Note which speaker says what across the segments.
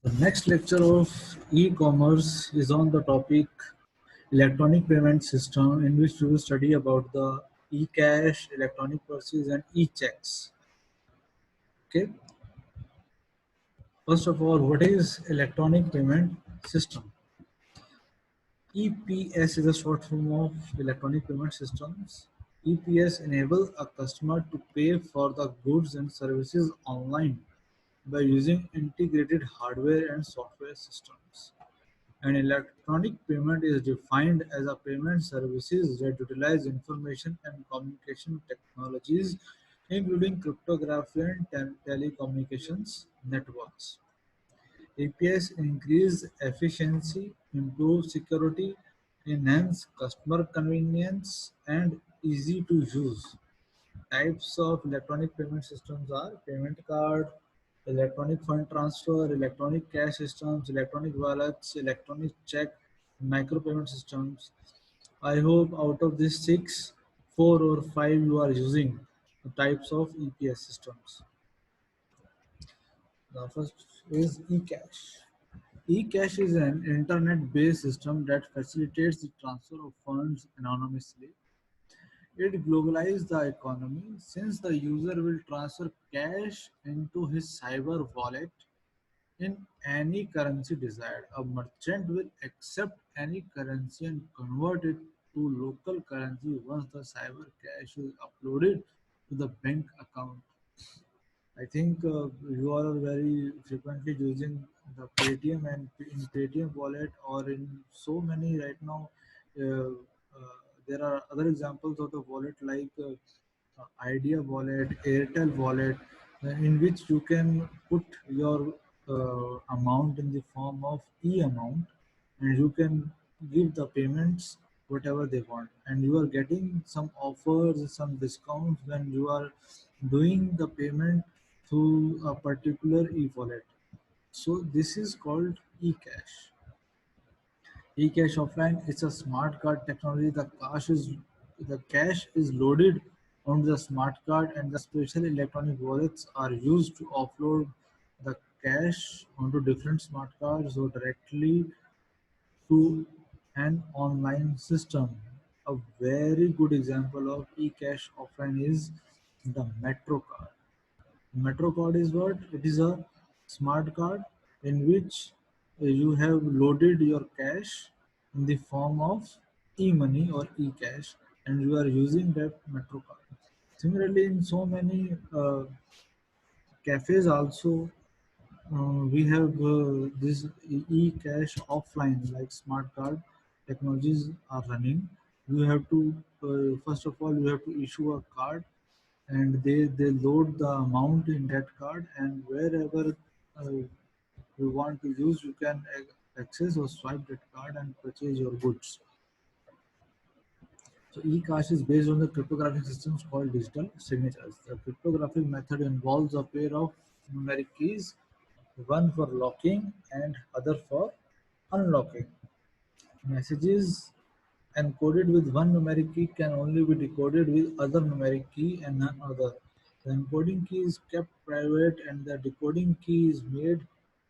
Speaker 1: The next lecture of e-commerce is on the topic electronic payment system, in which we will study about the e-cash, electronic purchase, and e-checks. Okay. First of all, what is electronic payment system? EPS is a short form of electronic payment systems. EPS enable a customer to pay for the goods and services online by using integrated hardware and software systems. An electronic payment is defined as a payment services that utilize information and communication technologies, including cryptography and telecommunications networks. APIs increase efficiency, improve security, enhance customer convenience, and easy to use. Types of electronic payment systems are payment card, electronic fund transfer, electronic cash systems, electronic wallets, electronic check, micropayment systems. I hope out of these six, four or five you are using the types of EPS systems. The first is eCash. eCash is an internet-based system that facilitates the transfer of funds anonymously. It globalized the economy since the user will transfer cash into his cyber wallet in any currency desired. A merchant will accept any currency and convert it to local currency once the cyber cash is uploaded to the bank account. I think you are very frequently using the Paytm, and in Paytm wallet or in so many right now. There are other examples of the wallet like Idea wallet, Airtel wallet, in which you can put your amount in the form of e-amount, and you can give the payments whatever they want, and you are getting some offers, some discounts when you are doing the payment through a particular e-wallet. So this is called eCash. eCash offline is a smart card technology. The cash is loaded onto the smart card, and the special electronic wallets are used to offload the cash onto different smart cards or directly to an online system. A very good example of eCash offline is the Metro card. Metro card is what? It is a smart card in which you have loaded your cash in the form of e-money or e-cash, and you are using that Metro card. Similarly, in so many cafes also, we have this e-cash offline, like smart card technologies are running. You have to first of all you have to issue a card, and they load the amount in that card, and wherever you want to use, you can access or swipe that card and purchase your goods. So eCash is based on the cryptographic systems called digital signatures. The cryptographic method involves a pair of numeric keys, one for locking and other for unlocking. Messages encoded with one numeric key can only be decoded with other numeric key and none other. The encoding key is kept private and the decoding key is made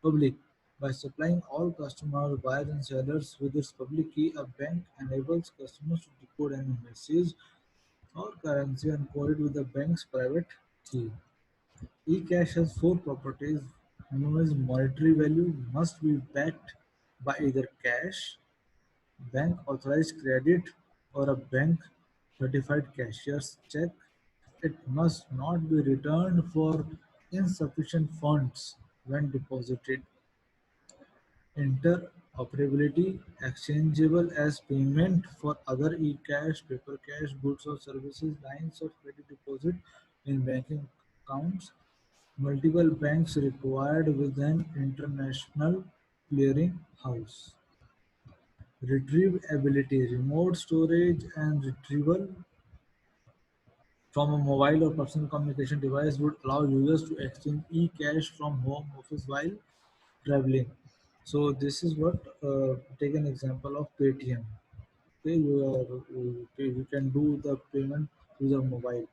Speaker 1: public. By supplying all customers, buyers and sellers with this public key, a bank enables customers to decode any message or currency encoded with the bank's private key. eCash has four properties. One is monetary value must be backed by either cash, bank authorized credit, or a bank certified cashier's check. It must not be returned for insufficient funds when deposited. Interoperability exchangeable as payment for other e-cash, paper cash, goods or services, lines of credit deposit in banking accounts. Multiple banks required with an international clearing house. Retrievability, remote storage and retrieval from a mobile or personal communication device would allow users to exchange e-cash from home office while traveling. So this is what, take an example of Paytm. Okay, you can do the payment through the mobile.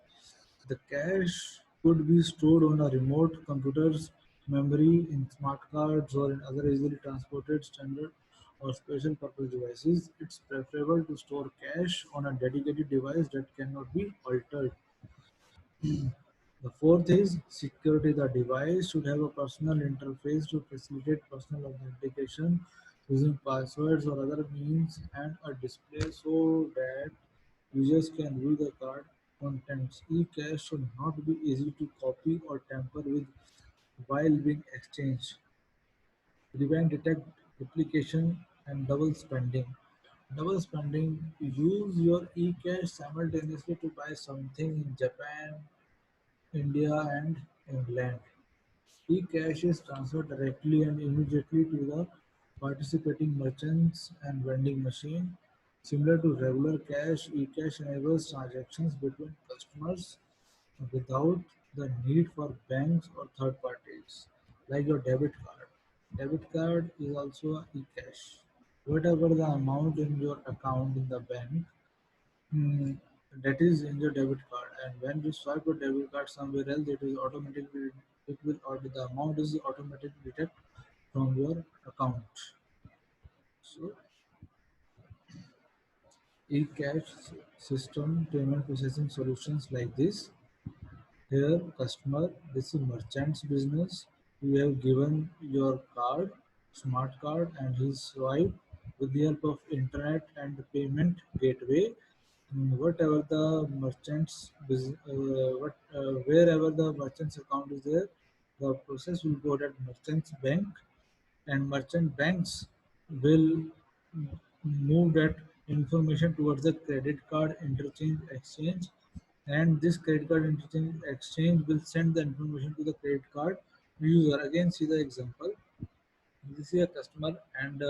Speaker 1: The cash could be stored on a remote computers memory in smart cards or in other easily transported standard or special purpose devices. It's preferable to store cash on a dedicated device that cannot be altered. The fourth is security. The device should have a personal interface to facilitate personal authentication using passwords or other means and a display so that users can view the card contents. E-cash should not be easy to copy or tamper with while being exchanged. Prevent detect duplication and double spending. Double spending, use your e-cash simultaneously to buy something in Japan, India and England. E-cash is transferred directly and immediately to the participating merchants and vending machine. Similar to regular cash, e-cash enables transactions between customers without the need for banks or third parties, like your debit card. Debit card is also a e-cash. Whatever the amount in your account in the bank, mm, that is in your debit card, and when you swipe your debit card somewhere else, it will order the amount is automatically deduct from your account. So e-cash system payment processing solutions like this. Here, customer, this is merchant's business. You have given your card, smart card, and his swipe with the help of internet and the payment gateway. Whatever the merchant's wherever the merchant's account is there, the process will go at merchant's bank, and merchant banks will move that information towards the credit card interchange exchange, and this credit card interchange exchange will send the information to the credit card user. Again, see the example. This is a customer and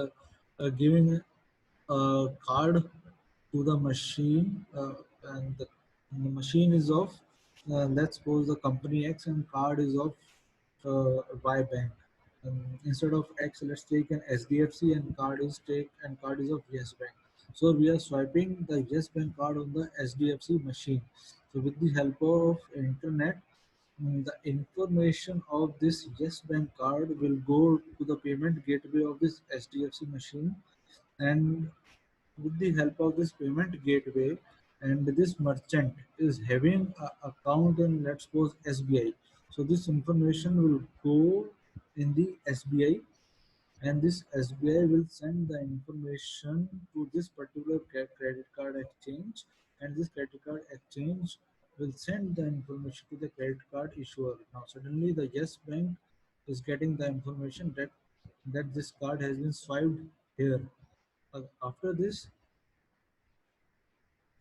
Speaker 1: giving a card to the machine, and the machine is of, let's suppose the company X, and card is of Y bank. Instead of X, let's take an SDFC, and card is of Yes Bank. So we are swiping the Yes Bank card on the SDFC machine. So with the help of internet, the information of this Yes Bank card will go to the payment gateway of this SDFC machine, and with the help of this payment gateway, and this merchant is having a account in, let's suppose, SBI. So this information will go in the SBI, and this SBI will send the information to this particular credit card exchange, and this credit card exchange will send the information to the credit card issuer. Now suddenly the Yes Bank is getting the information that this card has been swiped here. After this,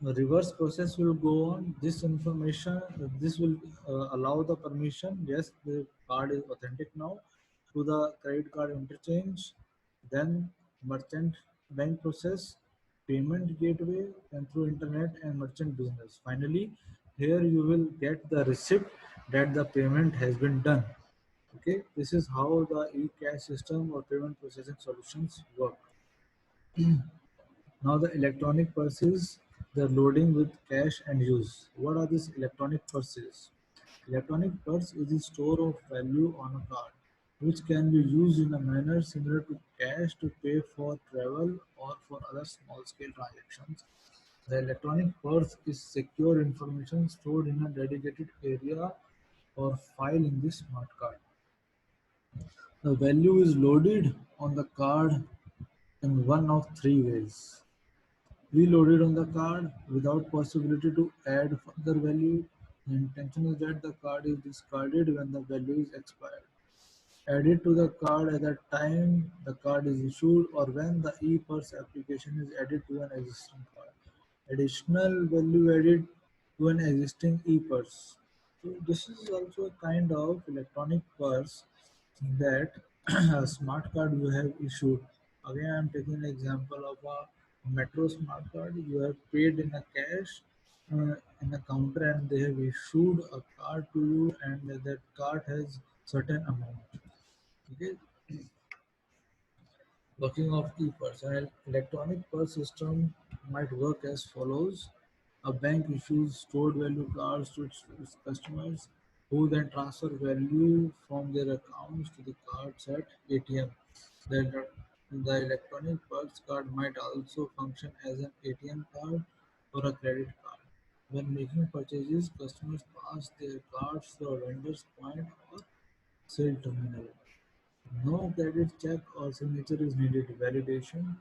Speaker 1: the reverse process will go on. This will allow the permission. Yes, the card is authentic now to the credit card interchange. Then merchant bank process, payment gateway, and through internet and merchant business. Finally, here you will get the receipt that the payment has been done. Okay, this is how the e-cash system or payment processing solutions work. Now the electronic purses, they're loading with cash and use. What are these electronic purses? Electronic purse is a store of value on a card, which can be used in a manner similar to cash to pay for travel or for other small-scale transactions. The electronic purse is secure information stored in a dedicated area or file in the smart card. The value is loaded on the card in one of three ways: reloaded on the card without possibility to add further value. The intention is that the card is discarded when the value is expired. Added to the card at the time the card is issued or when the e-purse application is added to an existing card. Additional value added to an existing e-purse. So this is also a kind of electronic purse that a smart card you have issued. Again, I'm taking an example of a Metro smart card. You have paid in a cash in a counter, and they have issued a card to you, and that card has certain amount. Okay, working of e-purse. An electronic purse system might work as follows. A bank issues stored value cards to its customers. who then transfer value from their accounts to the cards at ATM. The, the electronic pulse card might also function as an ATM card or a credit card. When making purchases, customers pass their cards through a vendor's point or sale terminal. No credit check or signature is needed. Validation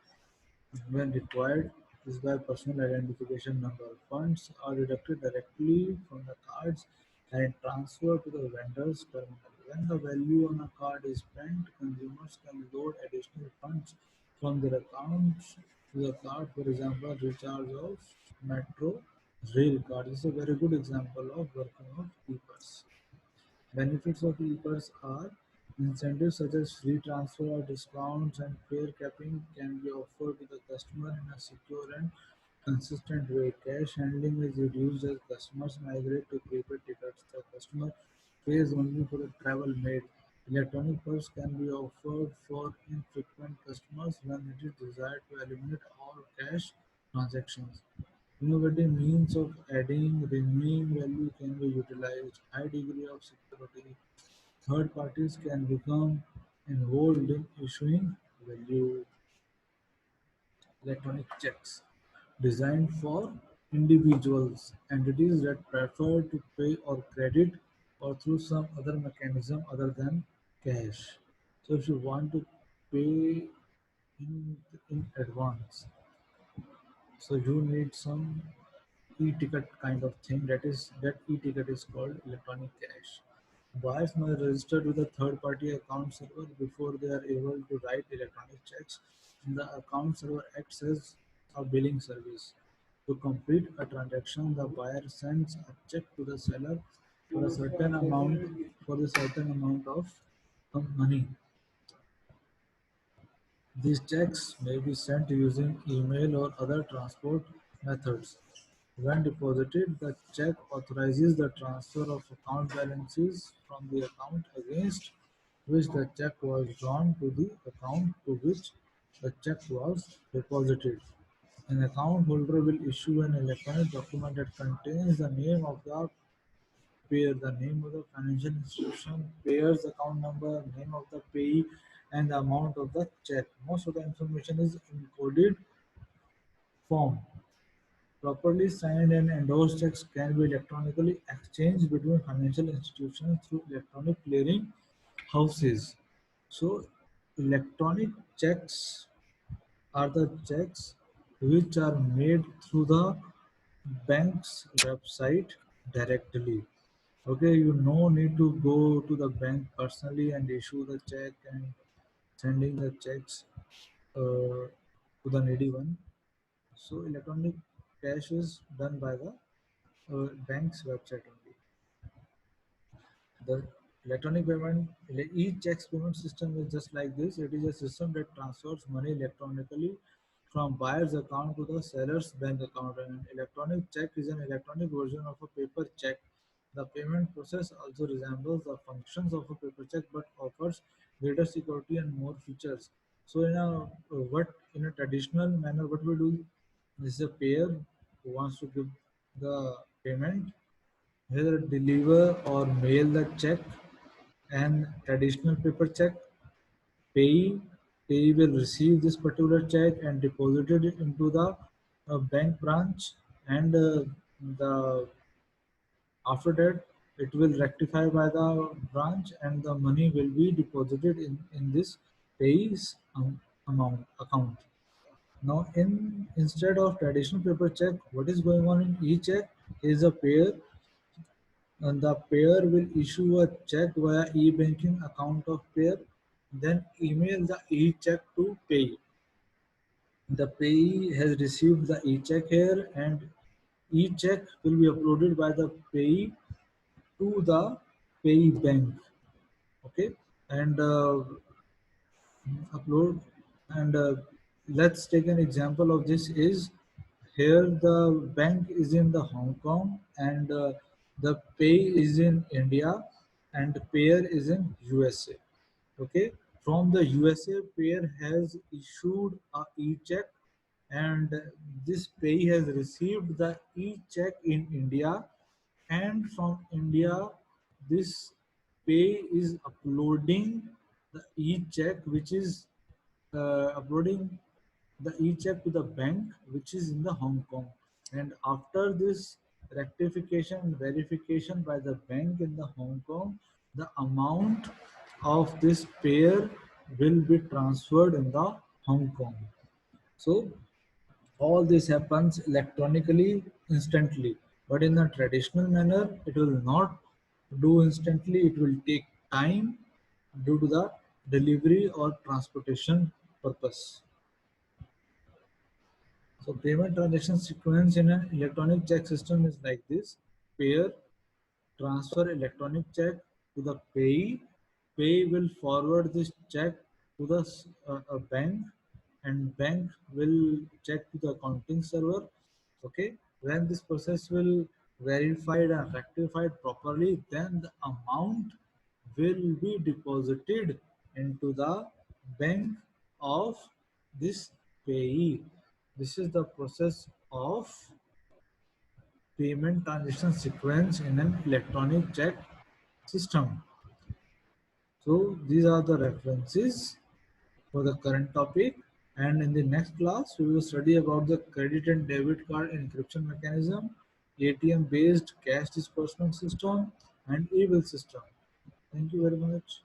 Speaker 1: when required is by personal identification number. Funds are deducted directly from the cards and transferred to the vendor's terminal. When the value on a card is spent, consumers can load additional funds from their accounts to the card. For example, recharge of metro rail card is a very good example of working of e-purse. Benefits of e-purse are incentives such as free transfer, discounts, and fare capping can be offered to the customer in a secure and consistent way. Cash handling is reduced as customers migrate to prepaid tickets. The customer pays only for the travel made. Electronic purse can be offered for infrequent customers when it is desired to eliminate all cash transactions. Innovative means of adding renewing value can be utilized. High degree of security. Third parties can become involved in issuing value. Electronic checks designed for individuals, entities that prefer to pay or credit or through some other mechanism other than cash. So if you want to pay in advance, so you need some e-ticket kind of thing. That e-ticket is called electronic cash. Buyers must register with a third-party account server before they are able to write electronic checks. And the account server acts as a billing service. To complete a transaction, the buyer sends a check to the seller for a certain amount for the certain amount of money. These checks may be sent using email or other transport methods. When deposited, the check authorizes the transfer of account balances from the account against which the check was drawn to the account to which the check was deposited. An account holder will issue an electronic document that contains the name of the payer, the name of the financial institution, payer's account number, name of the payee, and the amount of the check. Most of the information is encoded form. Properly signed and endorsed checks can be electronically exchanged between financial institutions through electronic clearing houses. So, electronic checks are the checks which are made through the bank's website directly. Okay, you no need to go to the bank personally and issue the check and sending the checks to the needy one. So electronic cash is done by the bank's website only. The electronic payment, e-checks payment system is just like this. It is a system that transfers money electronically from buyer's account to the seller's bank account. An electronic check is an electronic version of a paper check. The payment process also resembles the functions of a paper check but offers greater security and more features. So in a traditional manner, what we do is a payer who wants to give the payment either deliver or mail the check and traditional paper check. Payee, payee will receive this particular check and deposit it into the bank branch, and the after that it will rectify by the branch and the money will be deposited in this payee's amount account. Now, instead of traditional paper check, what is going on in e-check is a payer and the payer will issue a check via e-banking account of payer, then email the e-check to payee. The payee has received the e-check here and e-check will be uploaded by the payee to the payee bank. Okay, and upload and let's take an example of this is here the bank is in the Hong Kong and the pay is in India and payer is in USA. Okay, from the USA payer has issued a e-check and this pay has received the e-check in India and from India this pay is uploading the e-check, which is uploading the e-check to the bank, which is in the Hong Kong. And after this rectification and verification by the bank in the Hong Kong, the amount of this payer will be transferred in the Hong Kong. So all this happens electronically, instantly. But in a traditional manner, it will not do instantly. It will take time due to the delivery or transportation purpose. So payment transaction sequence in an electronic check system is like this. Payer transfer electronic check to the payee. Payee will forward this check to the a bank, and bank will check to the accounting server. Okay, when this process will verified and rectified properly, then the amount will be deposited into the bank of this payee. This is the process of payment transaction sequence in an electronic check system. So these are the references for the current topic, and in the next class we will study about the credit and debit card encryption mechanism, ATM based cash disbursement system, and e-bill system. Thank you very much.